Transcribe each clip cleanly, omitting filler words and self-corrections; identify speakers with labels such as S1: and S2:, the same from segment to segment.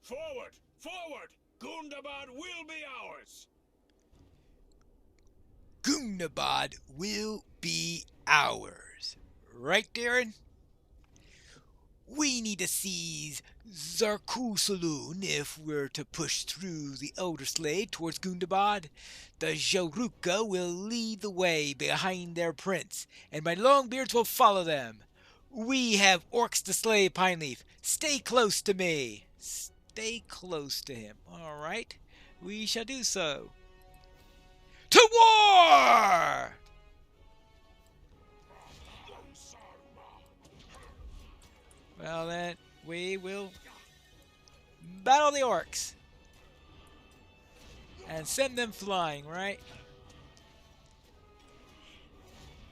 S1: Forward! Forward! Gundabad will be ours!
S2: Gundabad will be ours. Right, Darren? We need to seize Zarku Saloon if we're to push through the Elder Slade towards Gundabad. The Joruka will lead the way behind their prince, and my Longbeards will follow them. We have orcs to slay, Pineleaf. Stay close to me. Stay close to him. All right, we shall do so. To war! Well then, we will battle the orcs and send them flying, right?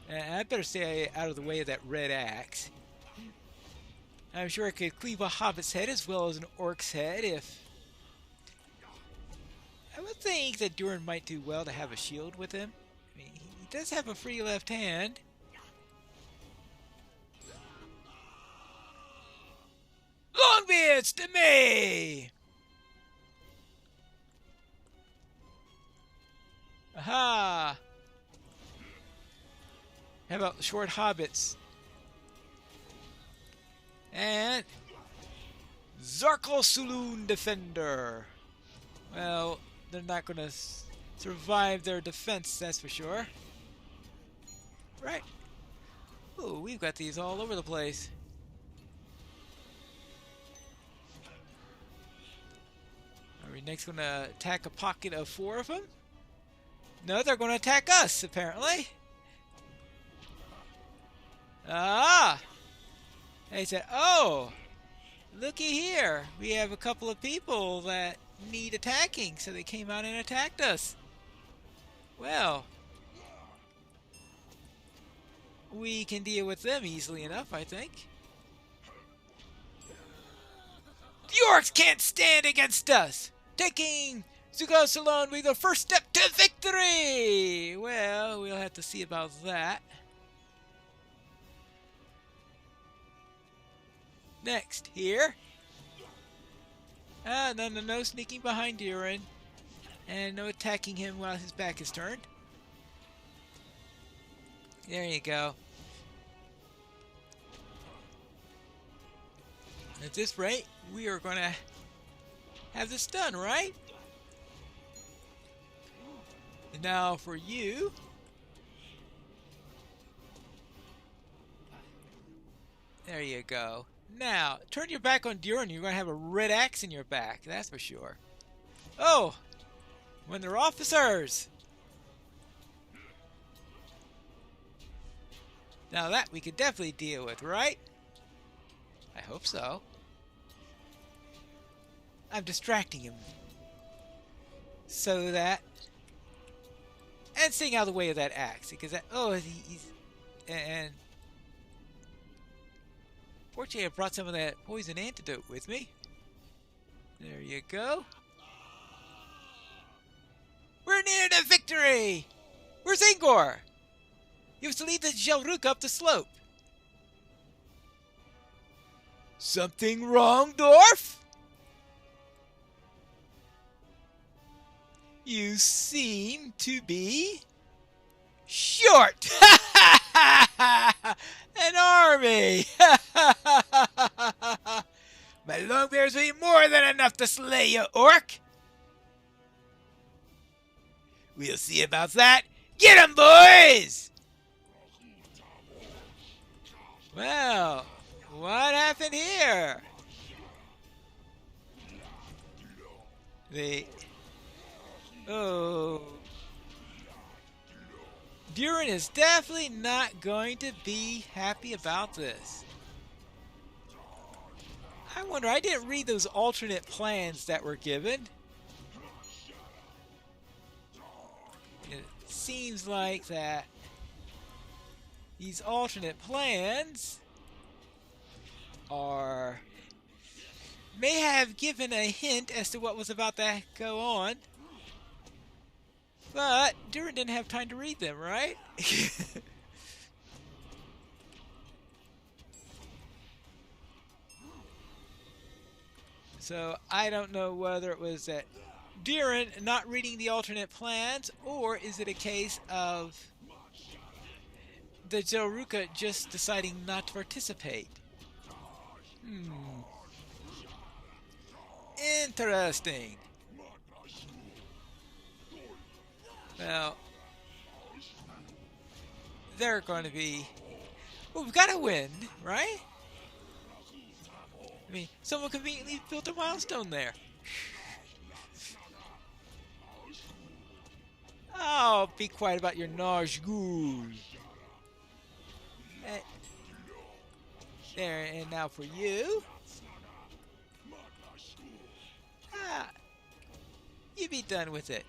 S2: And I better stay out of the way of that red axe. I'm sure I could cleave a hobbit's head as well as an orc's head if... I would think that Durin might do well to have a shield with him. I mean, he does have a free left hand. Longbeards to me! Aha! How about short hobbits? And Zarkal Saloon Defender. Well, they're not going to survive their defense, that's for sure. Right. Ooh, we've got these all over the place. Are we next going to attack a pocket of 4 of them? No, they're going to attack us, apparently. Ah! They said, oh, looky here. We have a couple of people that need attacking, so they came out and attacked us. Well, we can deal with them easily enough, I think. The orcs can't stand against us. Taking Zugal Salon with the first step to victory. Well, we'll have to see about that. Next, here. No sneaking behind Durin. And no attacking him while his back is turned. There you go. At this rate, we are going to have this done, right? And now for you. There you go. Now, turn your back on Durin, you're going to have a red axe in your back, that's for sure. Oh! When they're officers! Now that we could definitely deal with, right? I hope so. I'm distracting him. So that... And staying out of the way of that axe, because that... Oh, he's... And... Fortunately, I brought some of that poison antidote with me. There you go. We're near to victory! Where's Ingor? He was to lead the Jelruk up the slope. Something wrong, dwarf? You seem to be short. An army. My longbeards will be more than enough to slay you, orc. We'll see about that. Get 'em, boys! Well, what happened here? Oh. Durin is definitely not going to be happy about this. I wonder, I didn't read those alternate plans that were given. It seems like that these alternate plans may have given a hint as to what was about to go on. But Durin didn't have time to read them, right? So I don't know whether it was that Durin not reading the alternate plans, or is it a case of the Zoruka just deciding not to participate? Hmm. Interesting. Well, they're going to be... Well, we've got to win, right? I mean, someone conveniently built a milestone there. Oh, be quiet about your Najgul. There, and now for you. Ah, you be done with it.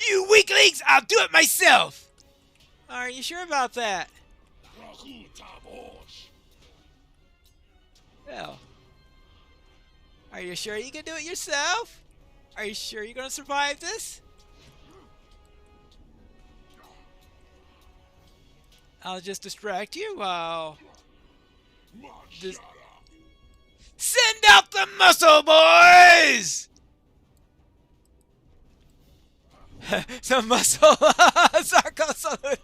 S2: You weaklings! I'll do it myself! Are you sure about that? Well, are you sure you can do it yourself? Are you sure you're going to survive this? I'll just distract you while... Send out the muscle, boys! Some muscle. Sarko salute.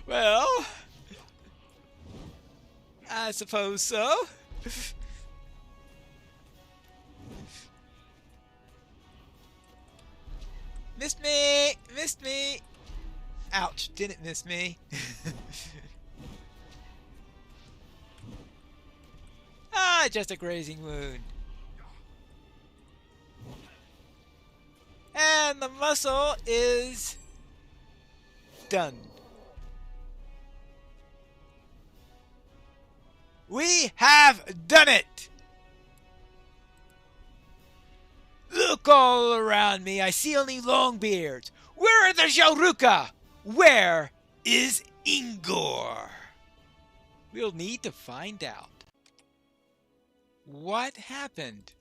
S2: Well, I suppose so. Missed me! Missed me! Ouch, didn't miss me. Ah, just a grazing wound. And the muscle is done. We have done it! Look all around me. I see only longbeards. Where are the Zoruka? Where is Ingor? We'll need to find out. What happened?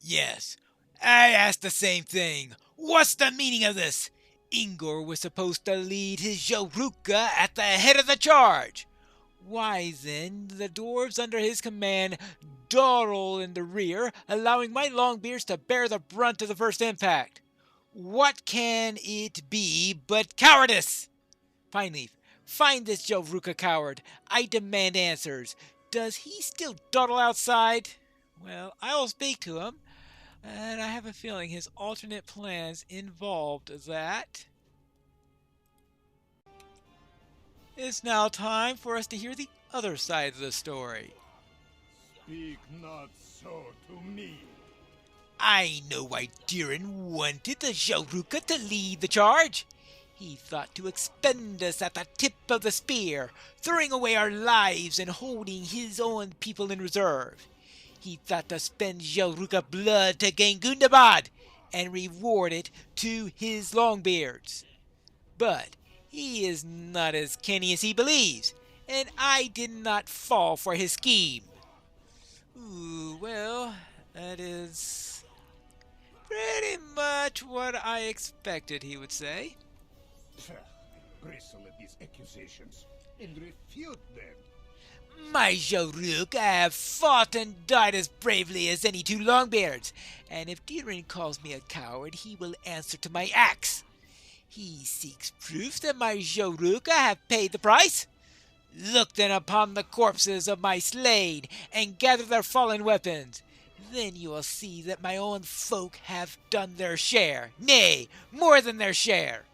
S2: Yes, I asked the same thing. What's the meaning of this? Ingor was supposed to lead his Zoruka at the head of the charge. Why then the dwarves under his command dawdle in the rear, allowing my longbeards to bear the brunt of the first impact? What can it be but cowardice? Finally, find this Zoruka coward. I demand answers. Does he still dawdle outside? Well, I'll speak to him. And I have a feeling his alternate plans involved that. It's now time for us to hear the other side of the story.
S1: Speak not so to me.
S2: I know why Durin wanted the Zoruka to lead the charge. He thought to expend us at the tip of the spear, throwing away our lives and holding his own people in reserve. He thought to spend Zoruka blood to gain Gundabad and reward it to his longbeards. But he is not as canny as he believes, and I did not fall for his scheme. Ooh, well, that is pretty much what I expected he would say.
S1: Bristle at these accusations and refute them.
S2: My Zoruka have fought and died as bravely as any two longbeards, and if Durin calls me a coward, he will answer to my axe. He seeks proof that my Zoruka have paid the price. Look then upon the corpses of my slain, and gather their fallen weapons. Then you will see that my own folk have done their share, nay, more than their share.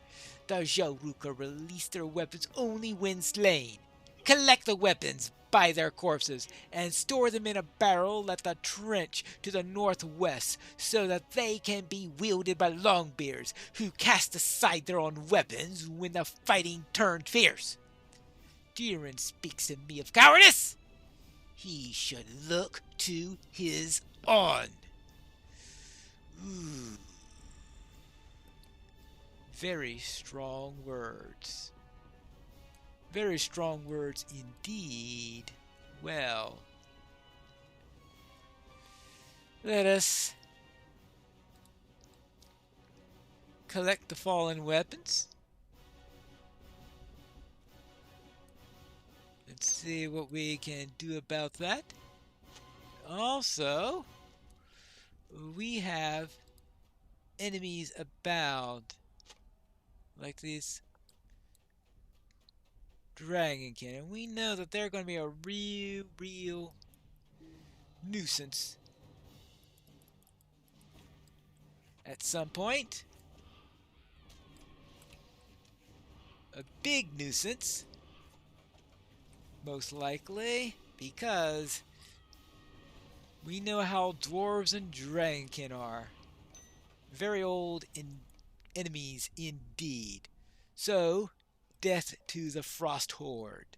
S2: The Zoruka release their weapons only when slain. Collect the weapons by their corpses, and store them in a barrel at the trench to the northwest, so that they can be wielded by longbeards, who cast aside their own weapons when the fighting turned fierce. Durin speaks to me of cowardice. He should look to his own. Ooh. Very strong words. Very strong words indeed. Well, let us collect the fallen weapons. Let's see what we can do about that. Also, we have enemies abound, like these dragon cannon. We know that they're going to be a real nuisance at some point. A big nuisance, most likely, because we know how dwarves and dragonkin are. Very old enemies indeed. So, death to the Frost Horde.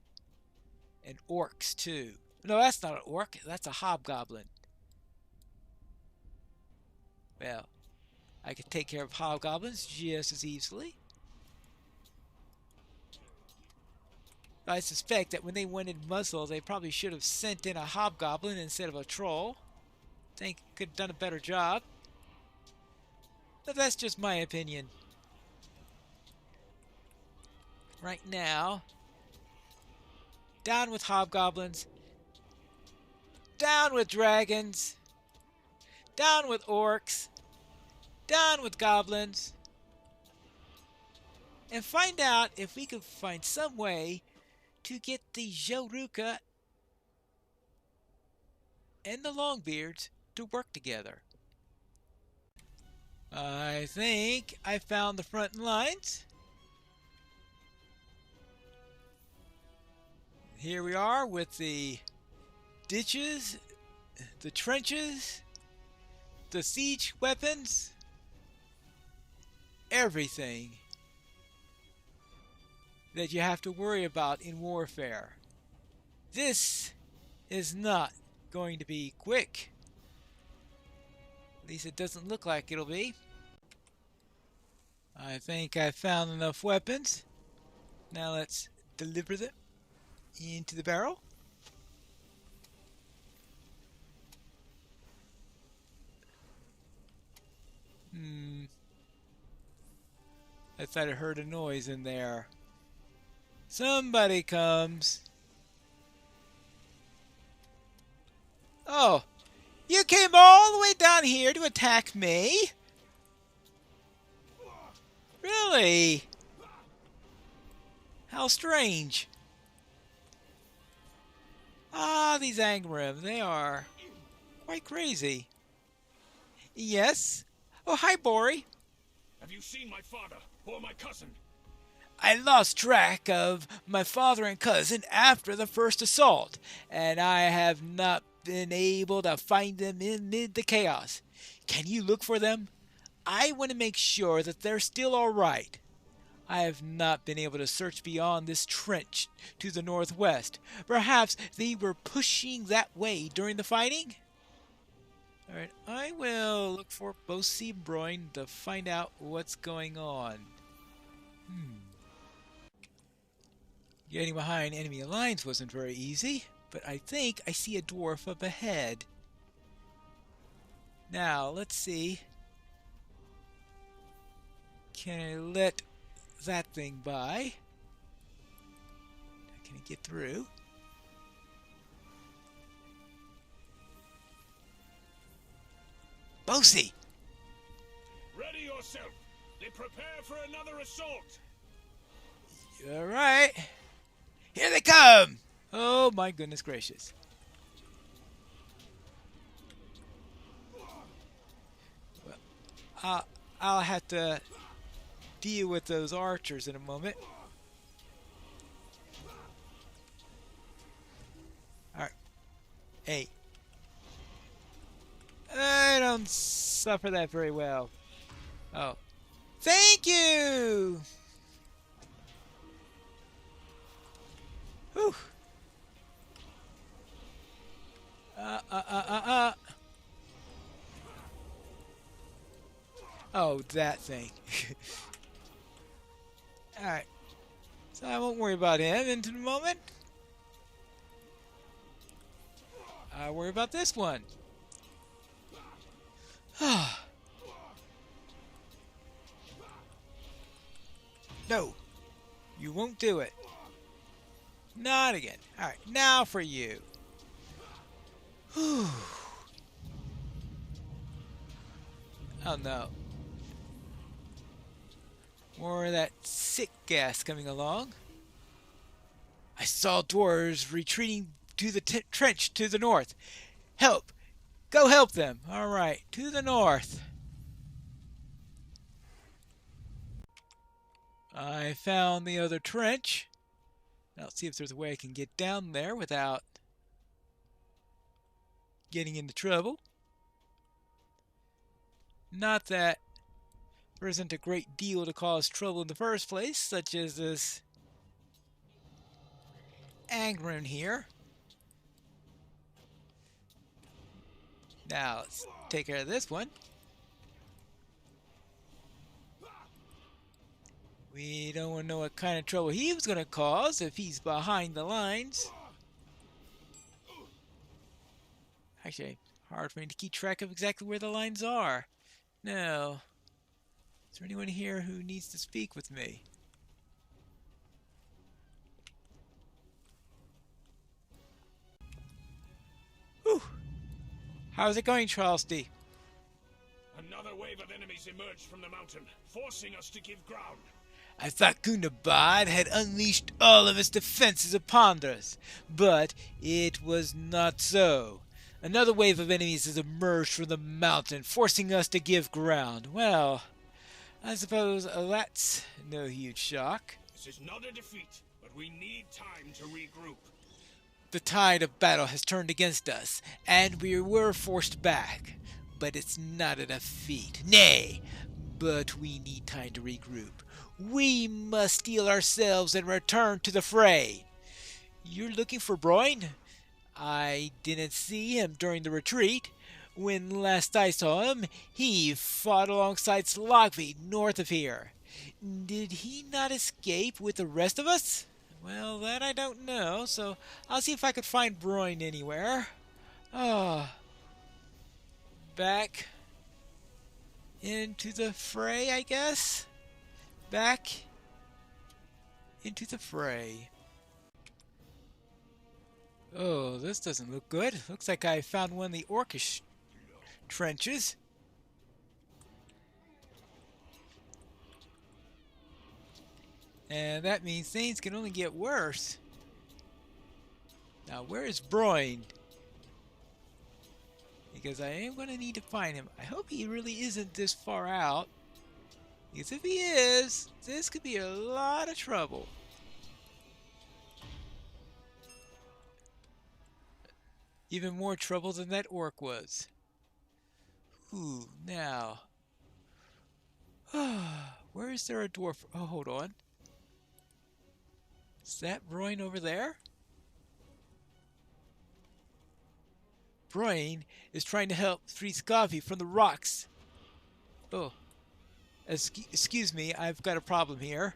S2: And orcs too. No, that's not an orc. That's a hobgoblin. Well, I could take care of hobgoblins just as easily. I suspect that when they wanted muscle, they probably should have sent in a hobgoblin instead of a troll. Think could have done a better job. But that's just my opinion. Right now, down with hobgoblins, down with dragons, down with orcs, down with goblins, and find out if we could find some way to get the Joruka and the Longbeards to work together. I think I found the front lines. Here we are with the ditches, the trenches, the siege weapons, everything that you have to worry about in warfare. This is not going to be quick. At least it doesn't look like it'll be. I think I found enough weapons. Now let's deliver them into the barrel. I thought I heard a noise in there. Somebody comes. Oh, you came all the way down here to attack me? Really? How strange. Ah, these Angrim, they are quite crazy. Yes? Oh, hi, Bori.
S1: Have you seen my father or my cousin?
S2: I lost track of my father and cousin after the first assault, and I have not been able to find them amid the chaos. Can you look for them? I want to make sure that they're still all right. I have not been able to search beyond this trench to the northwest. Perhaps they were pushing that way during the fighting? Alright, I will look for Bosi Broin to find out what's going on. Getting behind enemy lines wasn't very easy, but I think I see a dwarf up ahead. Now, let's see. Can I let that thing by? Can I get through? Bosi!
S1: Ready yourself. They prepare for another assault.
S2: All right. Here they come! Oh my goodness gracious. Well, I'll have to deal with those archers in a moment. Alright. Hey. I don't suffer that very well. Oh. Thank you! Whew. Oh, that thing. Alright. So I won't worry about him in the moment. I'll worry about this one. No, you won't do it. Not again. Alright, now for you. Whew. Oh no. More of that sick gas coming along. I saw dwarves retreating to the trench to the north. Help! Go help them! Alright, to the north. I found the other trench. Now let's see if there's a way I can get down there without getting into trouble. Not that there isn't a great deal to cause trouble in the first place, such as this Angron here. Now let's take care of this one. We don't want to know what kind of trouble he was going to cause if he's behind the lines. Actually, hard for me to keep track of exactly where the lines are. Now, is there anyone here who needs to speak with me? Whew. How's it going, Charlesty?
S1: Another wave of enemies emerged from the mountain, forcing us to give ground.
S2: I thought Gundabad had unleashed all of its defenses upon us, but it was not so. Another wave of enemies has emerged from the mountain, forcing us to give ground. Well, I suppose that's no huge shock.
S1: This is not a defeat, but we need time to regroup.
S2: The tide of battle has turned against us, and we were forced back. But it's not a defeat. Nay, but we need time to regroup. We must steel ourselves and return to the fray. You're looking for Broin? I didn't see him during the retreat. When last I saw him, he fought alongside Slogby north of here. Did he not escape with the rest of us? Well, that I don't know, so I'll see if I could find Broin anywhere. Back into the fray, I guess? Back into the fray. Oh, this doesn't look good. Looks like I found one of the orcish trenches. And that means things can only get worse. Now, where is Broin? Because I am going to need to find him. I hope he really isn't this far out. Because if he is, this could be a lot of trouble. Even more trouble than that orc was. Ooh, now. Where is there a dwarf? Oh, hold on. Is that Broin over there? Broin is trying to help free Scavi from the rocks. Oh. Excuse me, I've got a problem here.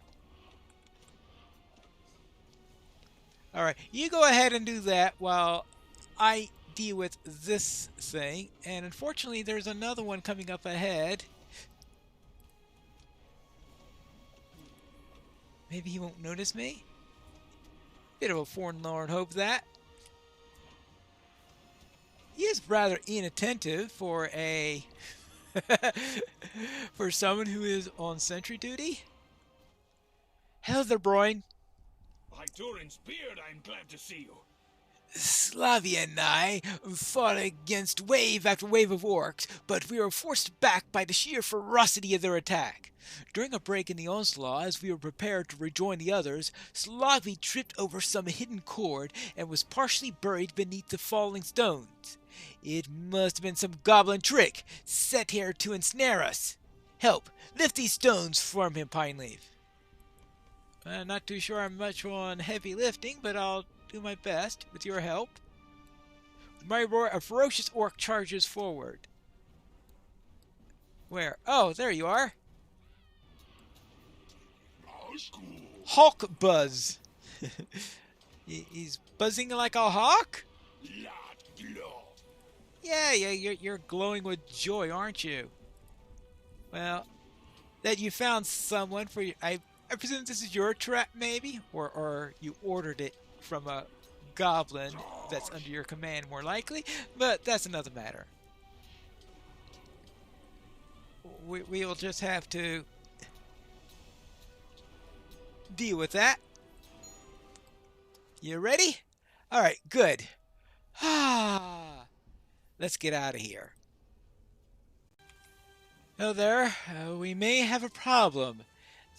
S2: Alright, you go ahead and do that while I deal with this thing. And unfortunately, there's another one coming up ahead. Maybe he won't notice me? Bit of a forlorn hope, that. He is rather inattentive for a... for someone who is on sentry duty. Hello there, Broin.
S1: By Durin's beard, I am glad to see you.
S2: Slavia and I fought against wave after wave of orcs, but we were forced back by the sheer ferocity of their attack. During a break in the onslaught, as we were prepared to rejoin the others, Slavia tripped over some hidden cord and was partially buried beneath the falling stones. It must have been some goblin trick set here to ensnare us. Help! Lift these stones from him, Pineleaf. I'm not too sure I'm much on heavy lifting, but I'll do my best with your help. With my roar, a ferocious orc charges forward. Where? Oh, there you are. Hawk buzz. He's buzzing like a hawk? Yeah, you're glowing with joy, aren't you? Well, that you found someone for you. I presume this is your trap, maybe? Or you ordered it from a goblin that's under your command, more likely. But that's another matter. We'll just have to deal with that. You ready? Alright, good. Let's get out of here. Hello there. We may have a problem.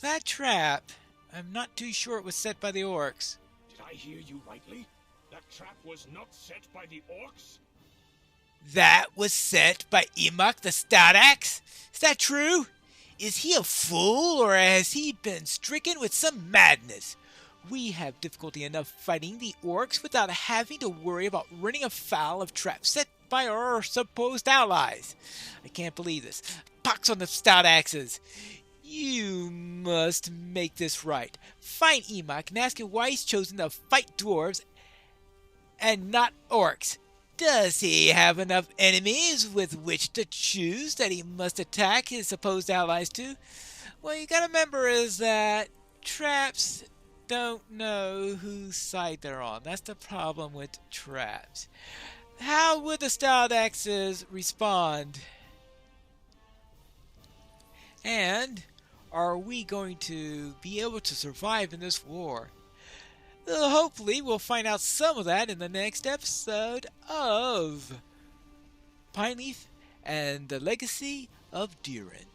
S2: That trap, I'm not too sure it was set by the orcs.
S1: Did I hear you rightly? That trap was not set by the orcs?
S2: That was set by Imok the Stout Axe? Is that true? Is he a fool, or has he been stricken with some madness? We have difficulty enough fighting the orcs without having to worry about running afoul of traps set by our supposed allies. I can't believe this. Pox on the Stout Axes! You must make this right. Find Imok and ask him why he's chosen to fight dwarves and not orcs. Does he have enough enemies with which to choose that he must attack his supposed allies to? What you gotta remember is that traps don't know whose side they're on. That's the problem with traps. How would the Stout Axes respond? And are we going to be able to survive in this war? Hopefully we'll find out some of that in the next episode of Pineleaf and the Legacy of Durin.